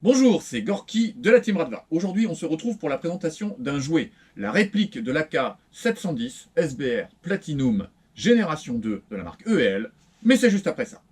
Bonjour, c'est Gorky de la Team Radva. Aujourd'hui, on se retrouve pour la présentation d'un jouet, la réplique de l'AK710 SBR Platinum Génération 2 de la marque EL, mais c'est juste après ça.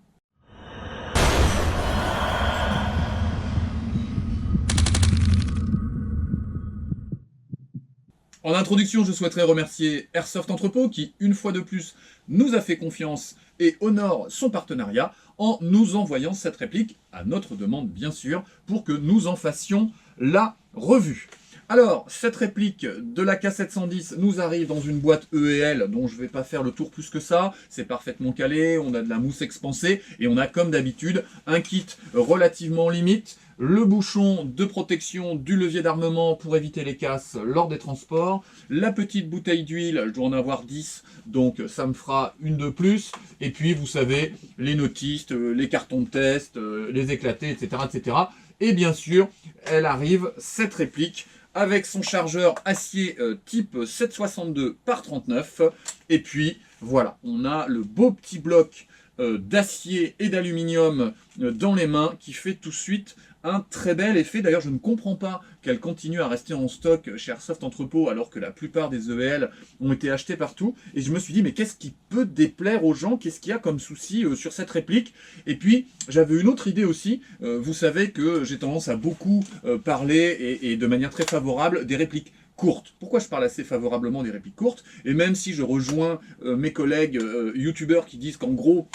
En introduction, je souhaiterais remercier Airsoft Entrepôt qui, une fois de plus, nous a fait confiance et honore son partenariat en nous envoyant cette réplique, à notre demande bien sûr, pour que nous en fassions la revue. Alors, cette réplique de la K710 nous arrive dans une boîte E&L dont je ne vais pas faire le tour plus que ça. C'est parfaitement calé, on a de la mousse expansée et on a comme d'habitude un kit relativement limite. Le bouchon de protection du levier d'armement pour éviter les casses lors des transports. La petite bouteille d'huile, je dois en avoir 10, donc ça me fera une de plus. Et puis, vous savez, les notistes, les cartons de test, les éclatés, etc., etc. Et bien sûr, elle arrive, cette réplique, avec son chargeur acier type 762 par 39. Et puis, voilà, on a le beau petit bloc d'acier et d'aluminium dans les mains qui fait tout de suite un très bel effet. D'ailleurs, je ne comprends pas qu'elle continue à rester en stock chez Airsoft Entrepôt alors que la plupart des EL ont été achetés partout. Et je me suis dit, mais qu'est-ce qui peut déplaire aux gens? Qu'est-ce qu'il y a comme souci sur cette réplique? Et puis, j'avais une autre idée aussi. Vous savez que j'ai tendance à beaucoup parler et de manière très favorable des répliques courtes. Pourquoi je parle assez favorablement des répliques courtes? Et même si je rejoins mes collègues youtubeurs qui disent qu'en gros,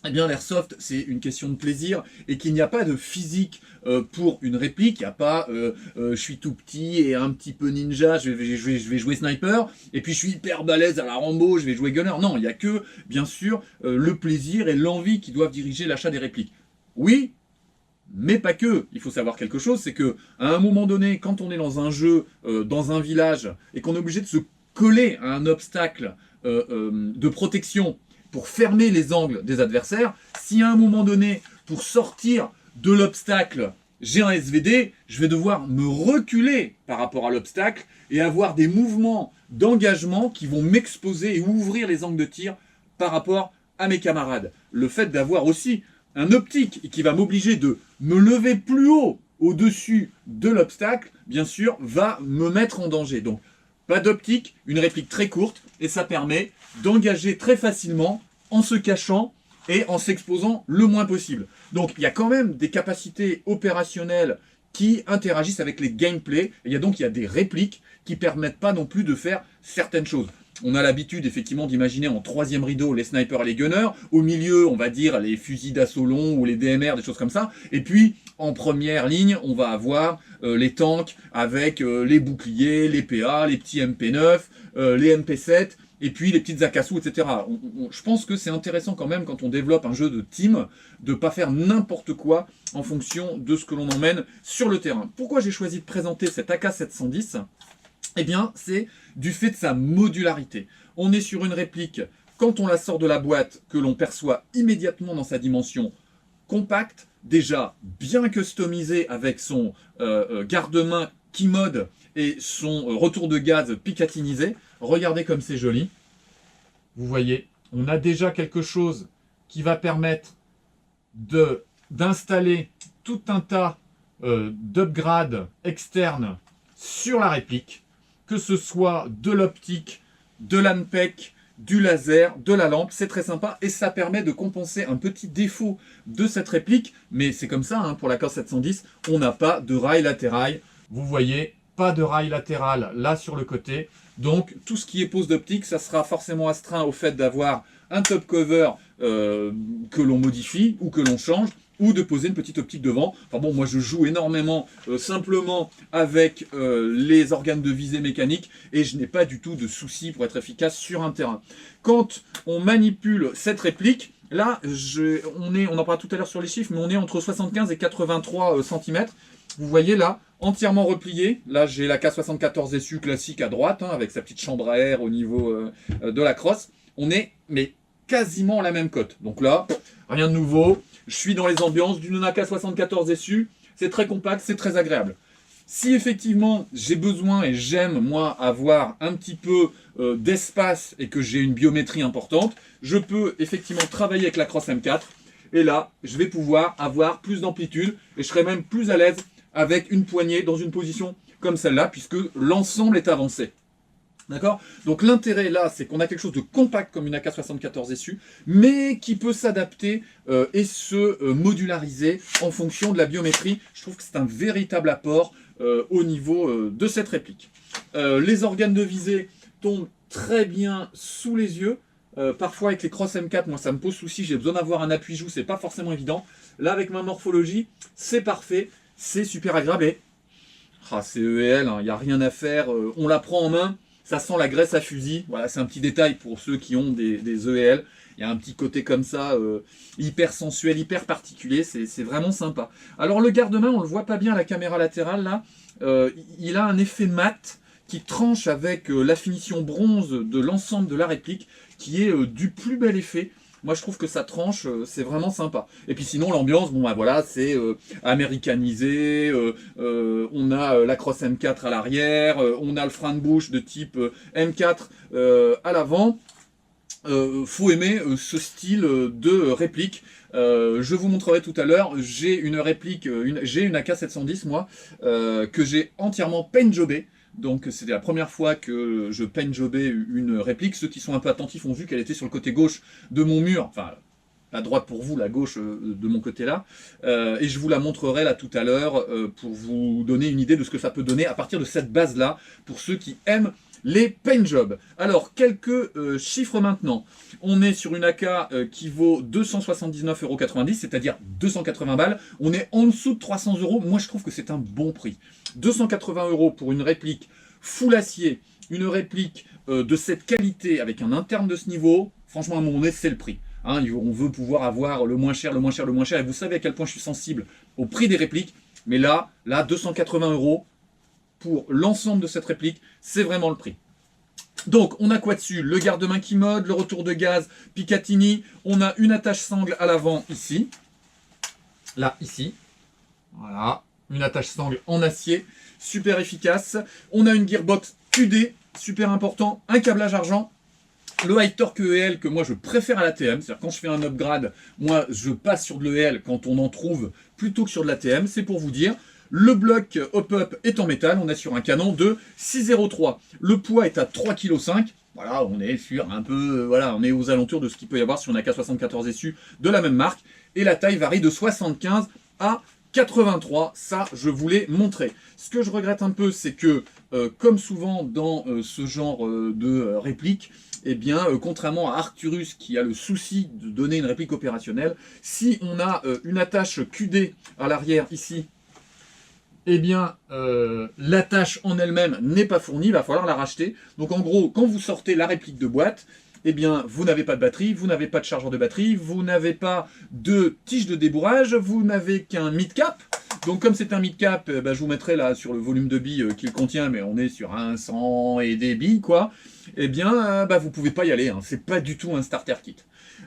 eh bien, l'airsoft, c'est une question de plaisir et qu'il n'y a pas de physique pour une réplique. Il n'y a pas je suis tout petit et un petit peu ninja, je vais jouer sniper, et puis je suis hyper balèze à la Rambo, je vais jouer gunner. Non, il n'y a que, bien sûr, le plaisir et l'envie qui doivent diriger l'achat des répliques. Oui, mais pas que. Il faut savoir quelque chose, c'est que à un moment donné, quand on est dans un jeu, dans un village, et qu'on est obligé de se coller à un obstacle de protection pour fermer les angles des adversaires, si à un moment donné, pour sortir de l'obstacle, j'ai un SVD, je vais devoir me reculer par rapport à l'obstacle et avoir des mouvements d'engagement qui vont m'exposer et ouvrir les angles de tir par rapport à mes camarades. Le fait d'avoir aussi un optique qui va m'obliger de me lever plus haut au-dessus de l'obstacle, bien sûr, va me mettre en danger. Donc, pas d'optique, une réplique très courte, et ça permet d'engager très facilement en se cachant et en s'exposant le moins possible. Donc il y a quand même des capacités opérationnelles qui interagissent avec les gameplays, et il y a des répliques qui permettent pas non plus de faire certaines choses. On a l'habitude effectivement d'imaginer en troisième rideau les snipers et les gunners, au milieu on va dire les fusils d'assaut long ou les DMR, des choses comme ça, et puis en première ligne on va avoir les tanks avec les boucliers, les PA, les petits MP9, les MP7, et puis les petites Akasu, etc. Je pense que c'est intéressant quand même quand on développe un jeu de team, de ne pas faire n'importe quoi en fonction de ce que l'on emmène sur le terrain. Pourquoi j'ai choisi de présenter cette AK710 ? Eh bien, c'est du fait de sa modularité. On est sur une réplique, quand on la sort de la boîte, que l'on perçoit immédiatement dans sa dimension compacte, déjà bien customisée avec son garde-main Keymode et son retour de gaz picatinisé. Regardez comme c'est joli. Vous voyez, on a déjà quelque chose qui va permettre d'installer tout un tas d'upgrades externes sur la réplique, que ce soit de l'optique, de l'ANPEC, du laser, de la lampe, c'est très sympa et ça permet de compenser un petit défaut de cette réplique, mais c'est comme ça, hein, pour la K710, on n'a pas de rail latéral. Vous voyez, pas de rail latéral là sur le côté. Donc tout ce qui est pose d'optique, ça sera forcément astreint au fait d'avoir un top cover que l'on modifie ou que l'on change, ou de poser une petite optique devant. Enfin bon, moi je joue énormément simplement avec les organes de visée mécanique et je n'ai pas du tout de soucis pour être efficace sur un terrain. Quand on manipule cette réplique, là, on en parlera tout à l'heure sur les chiffres, mais on est entre 75 et 83 cm. Vous voyez là, entièrement replié. Là, j'ai la K74 SU classique à droite, hein, avec sa petite chambre à air au niveau de la crosse. On est, mais quasiment à la même cote. Donc là, rien de nouveau. Je suis dans les ambiances d'une AK74 SU. C'est très compact, c'est très agréable. Si effectivement j'ai besoin et j'aime moi avoir un petit peu d'espace et que j'ai une biométrie importante, je peux effectivement travailler avec la Cross M4 Et là, je vais pouvoir avoir plus d'amplitude et je serai même plus à l'aise avec une poignée dans une position comme celle-là, puisque l'ensemble est avancé. D'accord? Donc l'intérêt là, c'est qu'on a quelque chose de compact comme une AK-74 SU, mais qui peut s'adapter et se modulariser en fonction de la biométrie. Je trouve que c'est un véritable apport au niveau de cette réplique. Les organes de visée tombent très bien sous les yeux. Parfois avec les Cross M4, moi ça me pose souci, j'ai besoin d'avoir un appui-joue, c'est pas forcément évident. Là avec ma morphologie, c'est parfait, c'est super agréable et c'est EL, il n'y a rien à faire, on la prend en main. Ça sent la graisse à fusil. Voilà, c'est un petit détail pour ceux qui ont des EL. Il y a un petit côté comme ça, hyper sensuel, hyper particulier. C'est vraiment sympa. Alors le garde-main, on le voit pas bien à la caméra latérale là. Il a un effet mat qui tranche avec la finition bronze de l'ensemble de la réplique, qui est du plus bel effet. Moi, je trouve que ça tranche, c'est vraiment sympa. Et puis sinon, l'ambiance, bon, bah voilà, c'est américanisé. On a la Cross M4 à l'arrière. On a le frein de bouche de type M4 à l'avant. Faut aimer ce style de réplique. Je vous montrerai tout à l'heure. J'ai une réplique, j'ai une AK-710, moi, que j'ai entièrement paint-jobée. Donc c'était la première fois que je paint-jobais une réplique. Ceux qui sont un peu attentifs ont vu qu'elle était sur le côté gauche de mon mur. Enfin, la droite pour vous, la gauche de mon côté là. Et je vous la montrerai là tout à l'heure pour vous donner une idée de ce que ça peut donner à partir de cette base-là, pour ceux qui aiment les paint jobs. Alors, quelques chiffres maintenant. On est sur une AK qui vaut 279,90 €, c'est-à-dire 280 balles. On est en dessous de 300 €. Moi, je trouve que c'est un bon prix. 280 € pour une réplique full acier, une réplique de cette qualité avec un interne de ce niveau. Franchement, à un moment donné, c'est le prix. Hein, on veut pouvoir avoir le moins cher, le moins cher, le moins cher. Et vous savez à quel point je suis sensible au prix des répliques. Mais là 280 € pour l'ensemble de cette réplique, c'est vraiment le prix. Donc, on a quoi dessus? Le garde-main qui mode, le retour de gaz Picatinny. On a une attache sangle à l'avant ici. Là, ici. Voilà. Une attache sangle en acier. Super efficace. On a une gearbox QD. Super important. Un câblage argent. Le high torque EL que moi je préfère à l'ATM. C'est-à-dire quand je fais un upgrade, moi je passe sur de l'EL quand on en trouve plutôt que sur de l'ATM. C'est pour vous dire. Le bloc hop-up est en métal, on est sur un canon de 6,03. Le poids est à 3,5 kg. Voilà, on est sur un peu, voilà, on est aux alentours de ce qu'il peut y avoir sur une AK-74 SU de la même marque. Et la taille varie de 75 à 83, ça je vous l'ai montré. Ce que je regrette un peu, c'est que, comme souvent dans ce genre de réplique, eh bien, contrairement à Arcturus qui a le souci de donner une réplique opérationnelle, si on a une attache QD à l'arrière ici, eh bien, l'attache en elle-même n'est pas fournie, il va falloir la racheter. Donc en gros, quand vous sortez la réplique de boîte, eh bien, vous n'avez pas de batterie, vous n'avez pas de chargeur de batterie, vous n'avez pas de tige de débourrage, vous n'avez qu'un mid-cap. Donc comme c'est un mid-cap, je vous mettrai là sur le volume de billes qu'il contient, mais on est sur un 100 et des billes, quoi. Eh bien, vous pouvez pas y aller, hein. C'est pas du tout un starter kit.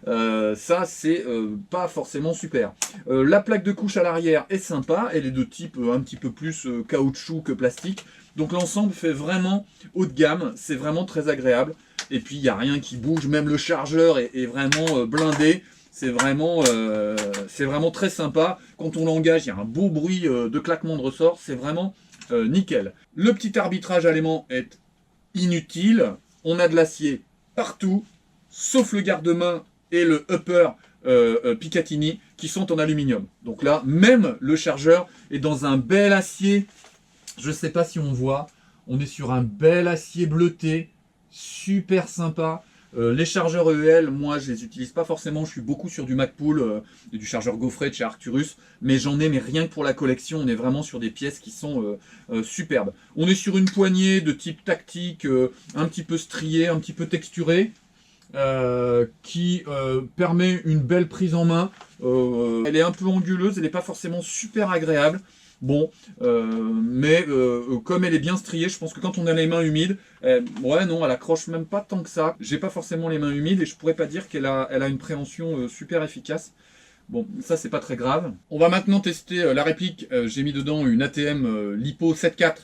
Ça c'est pas forcément super. La plaque de couche à l'arrière est sympa, elle est de type un petit peu plus caoutchouc que plastique, donc l'ensemble fait vraiment haut de gamme, c'est vraiment très agréable, et puis il n'y a rien qui bouge, même le chargeur est vraiment blindé, c'est vraiment très sympa. Quand on l'engage, il y a un beau bruit de claquement de ressort, c'est vraiment nickel. Le petit arbitrage à l'aimant est inutile, on a de l'acier partout, sauf le garde-main et le upper Picatinny qui sont en aluminium. Donc là, même le chargeur est dans un bel acier. Je ne sais pas si on voit. On est sur un bel acier bleuté. Super sympa. Les chargeurs EL, moi, je les utilise pas forcément. Je suis beaucoup sur du Magpul, du chargeur gaufret de chez Arcturus. Mais j'en ai, mais rien que pour la collection. On est vraiment sur des pièces qui sont superbes. On est sur une poignée de type tactique, un petit peu striée, un petit peu texturée. Qui permet une belle prise en main. Elle est un peu anguleuse, elle n'est pas forcément super agréable. Bon, mais comme elle est bien striée, je pense que quand on a les mains humides, ouais non, elle accroche même pas tant que ça. J'ai pas forcément les mains humides et je pourrais pas dire qu'elle a une préhension super efficace. Bon, ça c'est pas très grave. On va maintenant tester la réplique. J'ai mis dedans une ATM LiPo 7.4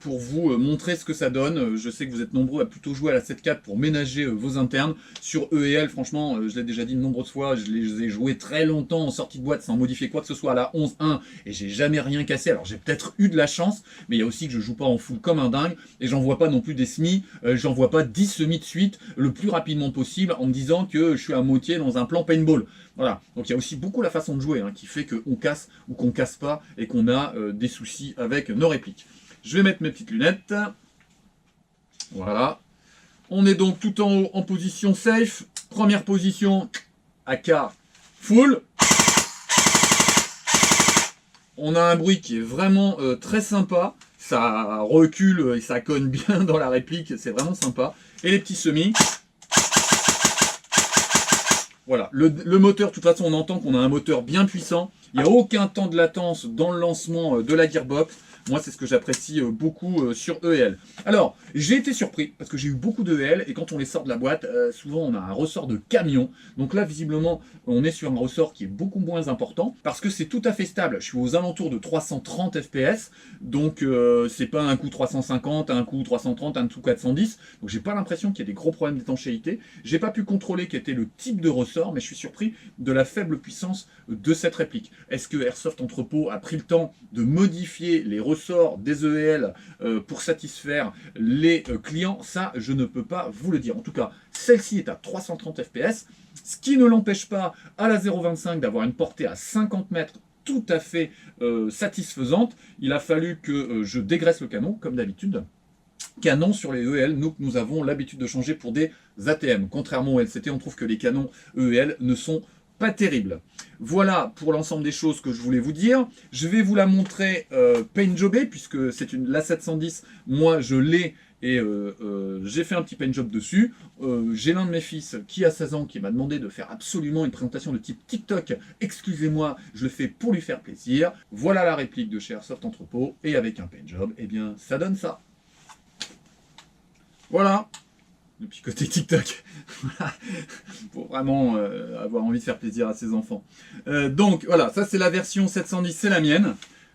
pour vous montrer ce que ça donne. Je sais que vous êtes nombreux à plutôt jouer à la 7.4 pour ménager vos internes. Sur EL, franchement, je l'ai déjà dit de nombreuses fois, je les ai joués très longtemps en sortie de boîte sans modifier quoi que ce soit à la 11.1 et j'ai jamais rien cassé. Alors j'ai peut-être eu de la chance, mais il y a aussi que je joue pas en full comme un dingue et j'en vois pas non plus des semis, j'en vois pas 10 semis de suite le plus rapidement possible en me disant que je suis à moitié dans un plan paintball. Voilà, donc il y a aussi beaucoup la façon de jouer qui fait qu'on casse ou qu'on casse pas et qu'on a des soucis avec nos répliques. Je vais mettre mes petites lunettes. Voilà. On est donc tout en haut en position safe. Première position, AK full. On a un bruit qui est vraiment très sympa. Ça recule et ça cogne bien dans la réplique. C'est vraiment sympa. Et les petits semis. Voilà. Le moteur, de toute façon, on entend qu'on a un moteur bien puissant. Il n'y a aucun temps de latence dans le lancement de la gearbox. Moi, c'est ce que j'apprécie beaucoup sur EL. Alors, j'ai été surpris parce que j'ai eu beaucoup de EL et quand on les sort de la boîte, souvent on a un ressort de camion. Donc là, visiblement, on est sur un ressort qui est beaucoup moins important parce que c'est tout à fait stable. Je suis aux alentours de 330 fps, donc c'est pas un coup 350, un coup 330, un coup 410. Donc j'ai pas l'impression qu'il y ait des gros problèmes d'étanchéité. J'ai pas pu contrôler quel était le type de ressort, mais je suis surpris de la faible puissance de cette réplique. Est-ce que Airsoft Entrepôt a pris le temps de modifier les ressorts des EL pour satisfaire les clients? Ça, je ne peux pas vous le dire. En tout cas, celle-ci est à 330 fps, ce qui ne l'empêche pas à la 0.25 d'avoir une portée à 50 mètres tout à fait satisfaisante. Il a fallu que je dégraisse le canon, comme d'habitude. Canon sur les EL, nous avons l'habitude de changer pour des ATM. Contrairement au LCT, on trouve que les canons EL ne sont pas terrible. Voilà pour l'ensemble des choses que je voulais vous dire. Je vais vous la montrer paint-jobée, puisque c'est la 710, moi je l'ai et j'ai fait un petit paint job dessus. J'ai l'un de mes fils qui a 16 ans qui m'a demandé de faire absolument une présentation de type TikTok. Excusez-moi, je le fais pour lui faire plaisir. Voilà la réplique de chez Airsoft Entrepôt, et avec un paint job, eh bien ça donne ça. Voilà. Depuis côté TikTok, pour vraiment avoir envie de faire plaisir à ses enfants. Donc voilà, ça c'est la version 710, c'est la mienne,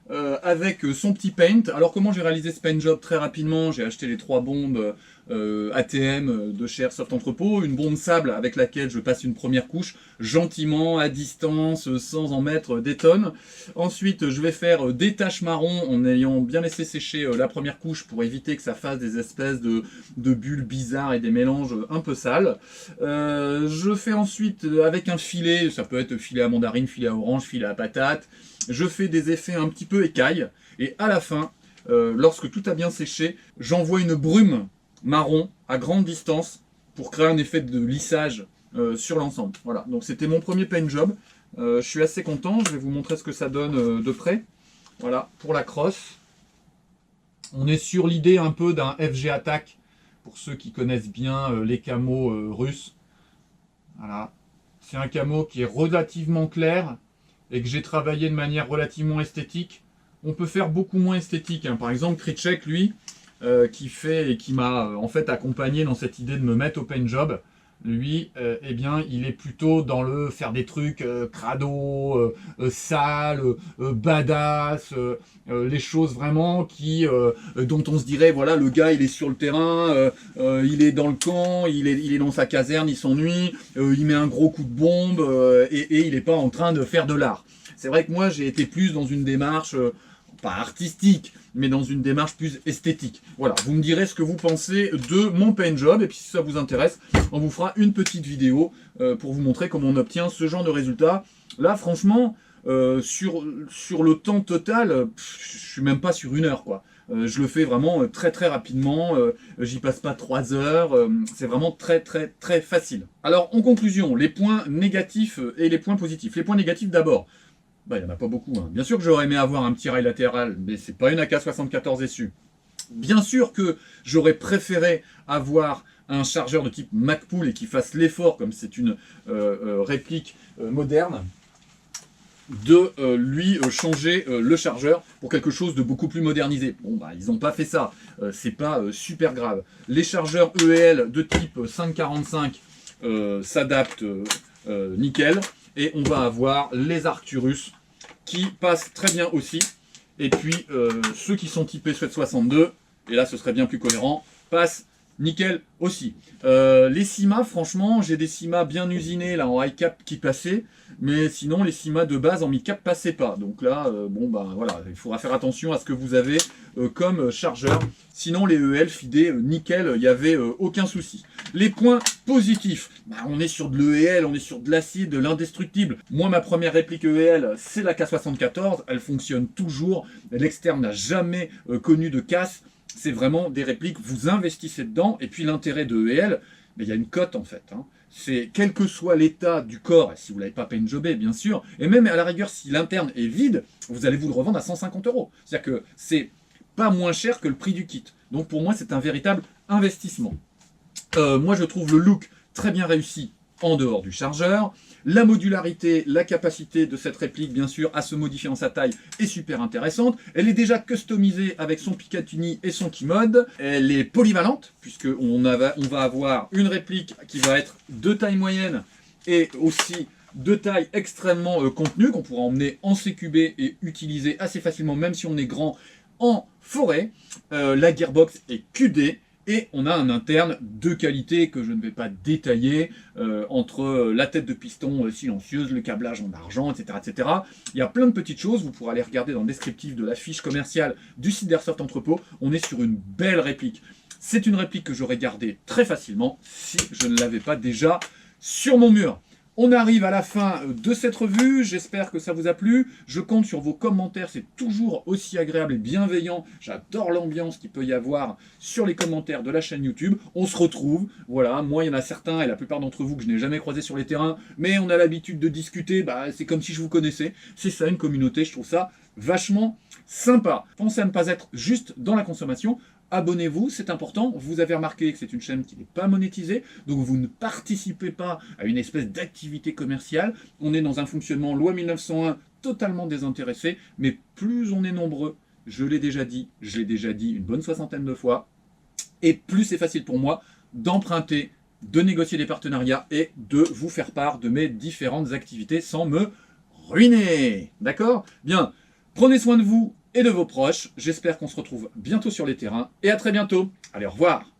avec son petit paint. Alors comment j'ai réalisé ce paint job? Très rapidement, j'ai acheté les 3 bombes ATM de chez Airsoft Entrepôt, une bombe sable avec laquelle je passe une première couche, gentiment, à distance, sans en mettre des tonnes. Ensuite, je vais faire des taches marron en ayant bien laissé sécher la première couche pour éviter que ça fasse des espèces de bulles bizarres et des mélanges un peu sales. Je fais ensuite avec un filet, ça peut être filet à mandarine, filet à orange, filet à patate. Je fais des effets un petit peu écailles et à la fin, lorsque tout a bien séché, j'envoie une brume marron à grande distance pour créer un effet de lissage sur l'ensemble. Voilà, donc c'était mon premier paint job. Je suis assez content, je vais vous montrer ce que ça donne de près. Voilà, pour la crosse. On est sur l'idée un peu d'un FG Attack, pour ceux qui connaissent bien les camos russes. Voilà, c'est un camo qui est relativement clair et que j'ai travaillé de manière relativement esthétique. On peut faire beaucoup moins esthétique, Par exemple, Kritchek, lui, qui fait et qui m'a en fait accompagné dans cette idée de me mettre au paint job. Lui, eh bien, il est plutôt dans le faire des trucs crado, sales, badass, les choses vraiment qui, dont on se dirait, voilà, le gars, il est sur le terrain, il est dans le camp, il est dans sa caserne, il s'ennuie, il met un gros coup de bombe et il n'est pas en train de faire de l'art. C'est vrai que moi, j'ai été plus dans une démarche pas artistique, mais dans une démarche plus esthétique. Voilà, vous me direz ce que vous pensez de mon paint job, et puis si ça vous intéresse, on vous fera une petite vidéo pour vous montrer comment on obtient ce genre de résultat. Là, franchement, sur le temps total, je suis même pas sur 1 heure, quoi. Je le fais vraiment très très rapidement, j'y passe pas 3 heures, c'est vraiment très très très facile. Alors, en conclusion, les points négatifs et les points positifs. Les points négatifs d'abord. Bah, il n'y en a pas beaucoup. Bien sûr que j'aurais aimé avoir un petit rail latéral, mais c'est pas une AK-74 SU. Bien sûr que j'aurais préféré avoir un chargeur de type Magpul et qui fasse l'effort, comme c'est une réplique moderne, de lui changer le chargeur pour quelque chose de beaucoup plus modernisé. Bon, bah, ils n'ont pas fait ça. C'est pas super grave. Les chargeurs EL de type 545 s'adaptent nickel. Et on va avoir les Arcturus qui passent très bien aussi. Et puis, ceux qui sont typés Sweat 62, et là ce serait bien plus cohérent, passent nickel aussi. Les CIMA, franchement, j'ai des CIMA bien usinés là en high cap qui passaient, mais sinon les CIMA de base en mid cap passaient pas. Donc là, bon bah voilà, il faudra faire attention à ce que vous avez comme chargeur. Sinon les EL fidés, nickel, il n'y avait aucun souci. Les points positifs, bah, on est sur de l'EL, on est sur de l'acide, de l'indestructible. Moi ma première réplique EL, c'est la K74, elle fonctionne toujours, l'externe n'a jamais connu de casse. C'est vraiment des répliques, vous investissez dedans, et puis l'intérêt de EL, il y a une cote en fait. Hein. C'est quel que soit l'état du corps, et si vous ne l'avez pas paint-jobé bien sûr, et même à la rigueur si l'interne est vide, vous allez vous le revendre à 150 €. C'est-à-dire que c'est pas moins cher que le prix du kit. Donc pour moi c'est un véritable investissement. Moi je trouve le look très bien réussi en dehors du chargeur. La modularité, la capacité de cette réplique, bien sûr, à se modifier en sa taille est super intéressante. Elle est déjà customisée avec son Picatinny et son Keymode. Elle est polyvalente, puisqu'on va avoir une réplique qui va être de taille moyenne et aussi de taille extrêmement contenue, qu'on pourra emmener en CQB et utiliser assez facilement, même si on est grand, en forêt. La gearbox est QD. Et on a un interne de qualité que je ne vais pas détailler, entre la tête de piston silencieuse, le câblage en argent, etc., etc. Il y a plein de petites choses, vous pourrez aller regarder dans le descriptif de la fiche commerciale du site d'Airsoft Entrepôt. On est sur une belle réplique. C'est une réplique que j'aurais gardée très facilement si je ne l'avais pas déjà sur mon mur. On arrive à la fin de cette revue, j'espère que ça vous a plu. Je compte sur vos commentaires, c'est toujours aussi agréable et bienveillant. J'adore l'ambiance qu'il peut y avoir sur les commentaires de la chaîne YouTube. On se retrouve, voilà, moi il y en a certains et la plupart d'entre vous que je n'ai jamais croisé sur les terrains, mais on a l'habitude de discuter, bah, c'est comme si je vous connaissais. C'est ça une communauté, je trouve ça vachement sympa. Pensez à ne pas être juste dans la consommation. Abonnez-vous, c'est important. Vous avez remarqué que c'est une chaîne qui n'est pas monétisée, donc vous ne participez pas à une espèce d'activité commerciale. On est dans un fonctionnement loi 1901 totalement désintéressé, mais plus on est nombreux, je l'ai déjà dit une bonne 60aine de fois, et plus c'est facile pour moi d'emprunter, de négocier des partenariats et de vous faire part de mes différentes activités sans me ruiner. D'accord ? Bien, prenez soin de vous et de vos proches. J'espère qu'on se retrouve bientôt sur les terrains. Et à très bientôt. Allez, au revoir.